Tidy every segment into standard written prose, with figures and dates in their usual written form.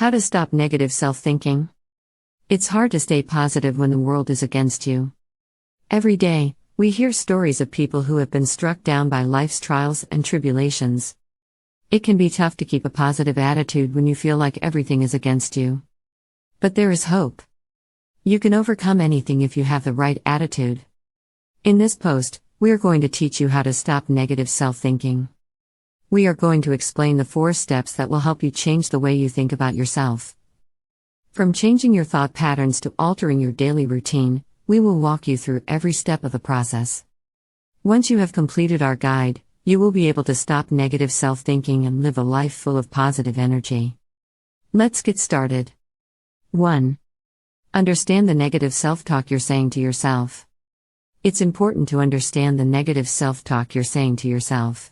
How to stop negative self-thinking. It's hard to stay positive when the world is against you. Every day, we hear stories of people who have been struck down by life's trials and tribulations. It can be tough to keep a positive attitude when you feel like everything is against you. But there is hope. You can overcome anything if you have the right attitude. In this post, we are going to teach you how to stop negative self-thinking. We are going to explain the 4 steps that will help you change the way you think about yourself. From changing your thought patterns to altering your daily routine, we will walk you through every step of the process. Once you have completed our guide, you will be able to stop negative self-thinking and live a life full of positive energy. Let's get started. 1. Understand the negative self-talk you're saying to yourself. It's important to understand the negative self-talk you're saying to yourself.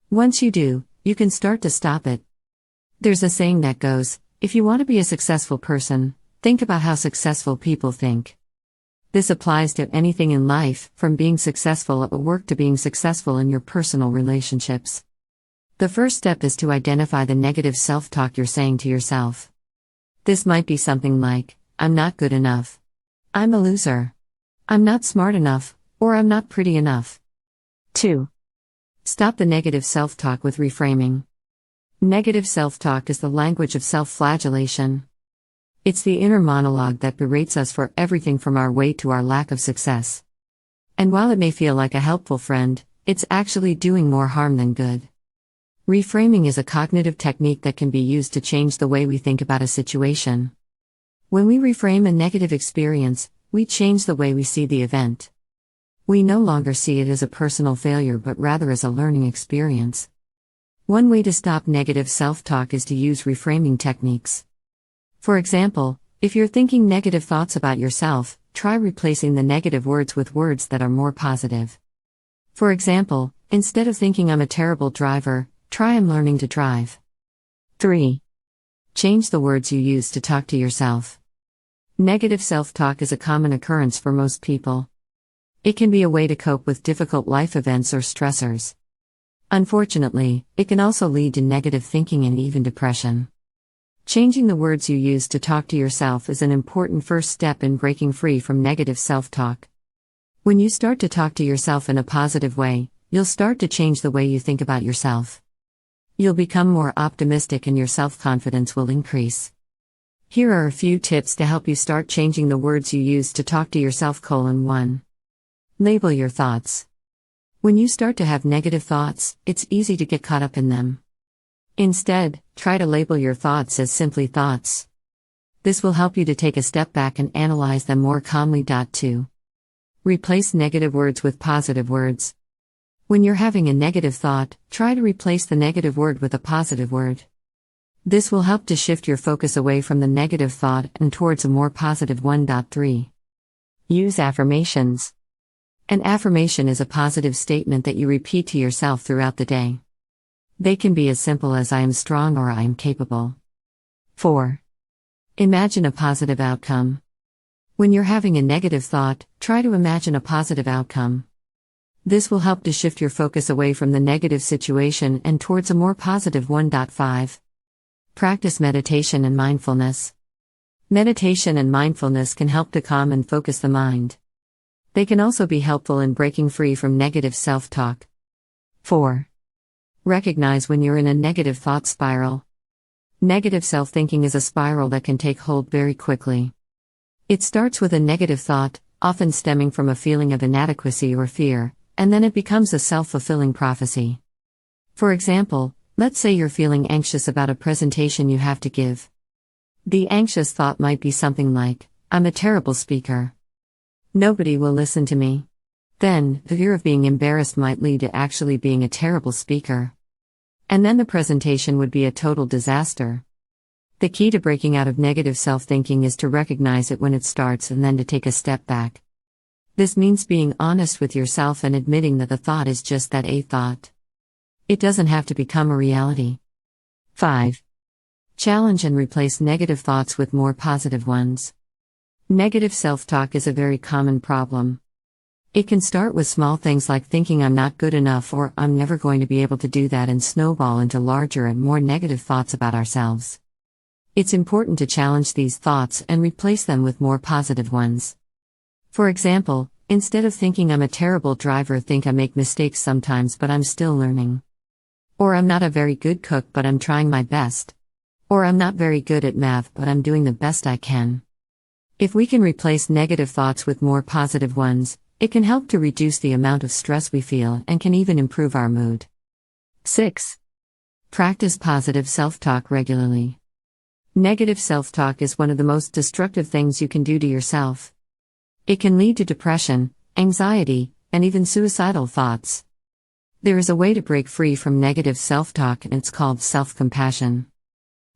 Once you do, you can start to stop it. There's a saying that goes, if you want to be a successful person, think about how successful people think. This applies to anything in life, from being successful at work to being successful in your personal relationships. The first step is to identify the negative self-talk you're saying to yourself. This might be something like, I'm not good enough. I'm a loser. I'm not smart enough, or I'm not pretty enough. 2. Stop the negative self-talk with reframing. Negative self-talk is the language of self-flagellation. It's the inner monologue that berates us for everything from our weight to our lack of success. And while it may feel like a helpful friend, it's actually doing more harm than good. Reframing is a cognitive technique that can be used to change the way we think about a situation. When we reframe a negative experience, we change the way we see the event. We no longer see it as a personal failure but rather as a learning experience. One way to stop negative self-talk is to use reframing techniques. For example, if you're thinking negative thoughts about yourself, try replacing the negative words with words that are more positive. For example, instead of thinking I'm a terrible driver, try I'm learning to drive. 3. Change the words you use to talk to yourself. Negative self-talk is a common occurrence for most people. It can be a way to cope with difficult life events or stressors. Unfortunately, it can also lead to negative thinking and even depression. Changing the words you use to talk to yourself is an important first step in breaking free from negative self-talk. When you start to talk to yourself in a positive way, you'll start to change the way you think about yourself. You'll become more optimistic and your self-confidence will increase. Here are a few tips to help you start changing the words you use to talk to yourself. 1. Label your thoughts. When you start to have negative thoughts, it's easy to get caught up in them. Instead, try to label your thoughts as simply thoughts. This will help you to take a step back and analyze them more calmly. 2. Replace negative words with positive words. When you're having a negative thought, try to replace the negative word with a positive word. This will help to shift your focus away from the negative thought and towards a more positive one. 3. Use affirmations. An affirmation is a positive statement that you repeat to yourself throughout the day. They can be as simple as I am strong or I am capable. 4. Imagine a positive outcome. When you're having a negative thought, try to imagine a positive outcome. This will help to shift your focus away from the negative situation and towards a more positive one. 5. Practice meditation and mindfulness. Meditation and mindfulness can help to calm and focus the mind. They can also be helpful in breaking free from negative self-talk. 4. Recognize when you're in a negative thought spiral. Negative self-thinking is a spiral that can take hold very quickly. It starts with a negative thought, often stemming from a feeling of inadequacy or fear, and then it becomes a self-fulfilling prophecy. For example, let's say you're feeling anxious about a presentation you have to give. The anxious thought might be something like, I'm a terrible speaker. Nobody will listen to me. Then, the fear of being embarrassed might lead to actually being a terrible speaker. And then the presentation would be a total disaster. The key to breaking out of negative self-thinking is to recognize it when it starts and then to take a step back. This means being honest with yourself and admitting that the thought is just that, a thought. It doesn't have to become a reality. 5. Challenge and replace negative thoughts with more positive ones. Negative self-talk is a very common problem. It can start with small things like thinking I'm not good enough or I'm never going to be able to do that and snowball into larger and more negative thoughts about ourselves. It's important to challenge these thoughts and replace them with more positive ones. For example, instead of thinking I'm a terrible driver, think I make mistakes sometimes but I'm still learning. Or I'm not a very good cook but I'm trying my best. Or I'm not very good at math but I'm doing the best I can. If we can replace negative thoughts with more positive ones, it can help to reduce the amount of stress we feel and can even improve our mood. 6. Practice positive self-talk regularly. Negative self-talk is one of the most destructive things you can do to yourself. It can lead to depression, anxiety, and even suicidal thoughts. There is a way to break free from negative self-talk, and it's called self-compassion.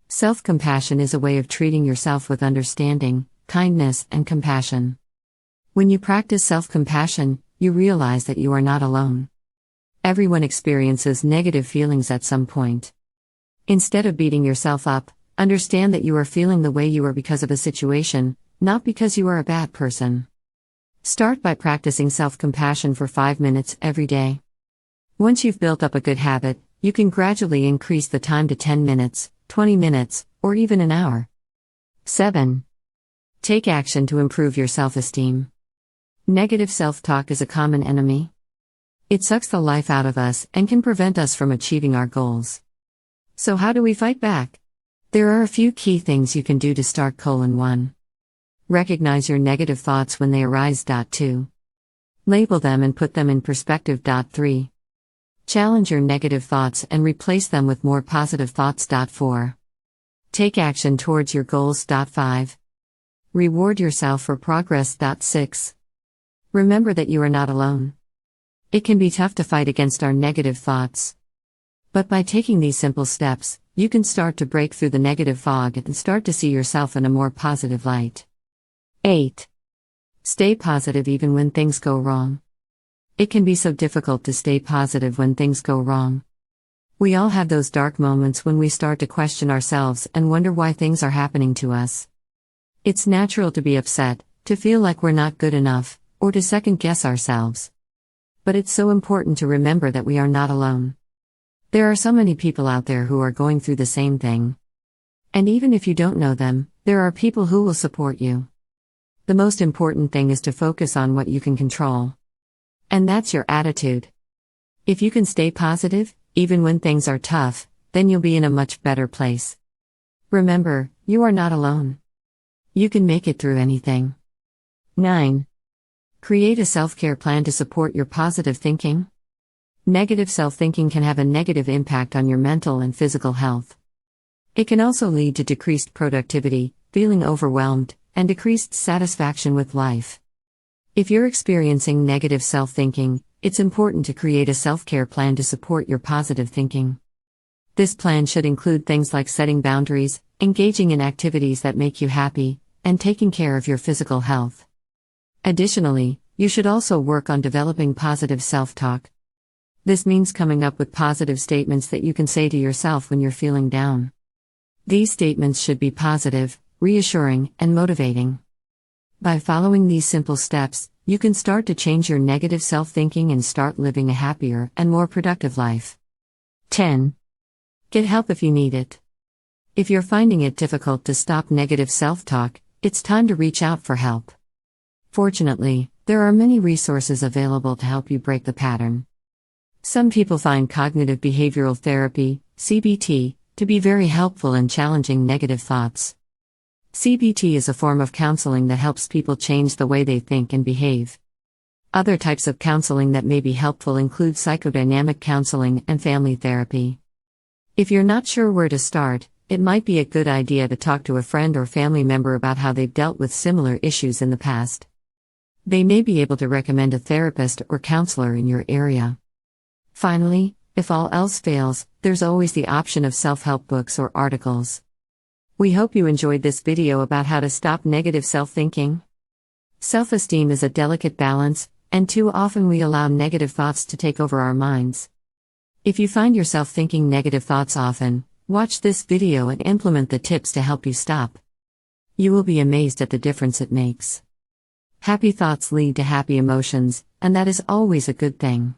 Self-compassion is a way of treating yourself with understanding, kindness, and compassion. When you practice self-compassion, you realize that you are not alone. Everyone experiences negative feelings at some point. Instead of beating yourself up, understand that you are feeling the way you are because of a situation, not because you are a bad person. Start by practicing self-compassion for 5 minutes every day. Once you've built up a good habit, you can gradually increase the time to 10 minutes, 20 minutes, or even an hour. 7. Take action to improve your self-esteem. Negative self-talk is a common enemy. It sucks the life out of us and can prevent us from achieving our goals. So how do we fight back? There are a few key things you can do to start. 1. Recognize your negative thoughts when they arise. 2. Label them and put them in perspective. 3. Challenge your negative thoughts and replace them with more positive thoughts. 4. Take action towards your goals. 5. Reward yourself for progress. 6. Remember that you are not alone. It can be tough to fight against our negative thoughts. But by taking these simple steps, you can start to break through the negative fog and start to see yourself in a more positive light. 8. Stay positive even when things go wrong. It can be so difficult to stay positive when things go wrong. We all have those dark moments when we start to question ourselves and wonder why things are happening to us. It's natural to be upset, to feel like we're not good enough, or to second-guess ourselves. But it's so important to remember that we are not alone. There are so many people out there who are going through the same thing. And even if you don't know them, there are people who will support you. The most important thing is to focus on what you can control. And that's your attitude. If you can stay positive, even when things are tough, then you'll be in a much better place. Remember, you are not alone. You can make it through anything. 9. Create a self-care plan to support your positive thinking. Negative self-thinking can have a negative impact on your mental and physical health. It can also lead to decreased productivity, feeling overwhelmed, and decreased satisfaction with life. If you're experiencing negative self-thinking, it's important to create a self-care plan to support your positive thinking. This plan should include things like setting boundaries, engaging in activities that make you happy, and taking care of your physical health. Additionally, you should also work on developing positive self-talk. This means coming up with positive statements that you can say to yourself when you're feeling down. These statements should be positive, reassuring, and motivating. By following these simple steps, you can start to change your negative self-thinking and start living a happier and more productive life. 10. Get help if you need it. If you're finding it difficult to stop negative self-talk, it's time to reach out for help. Fortunately, there are many resources available to help you break the pattern. Some people find cognitive behavioral therapy, CBT, to be very helpful in challenging negative thoughts. CBT is a form of counseling that helps people change the way they think and behave. Other types of counseling that may be helpful include psychodynamic counseling and family therapy. If you're not sure where to start, it might be a good idea to talk to a friend or family member about how they've dealt with similar issues in the past. They may be able to recommend a therapist or counselor in your area. Finally, if all else fails, there's always the option of self-help books or articles. We hope you enjoyed this video about how to stop negative self-thinking. Self-esteem is a delicate balance, and too often we allow negative thoughts to take over our minds. If you find yourself thinking negative thoughts often, watch this video and implement the tips to help you stop. You will be amazed at the difference it makes. Happy thoughts lead to happy emotions, and that is always a good thing.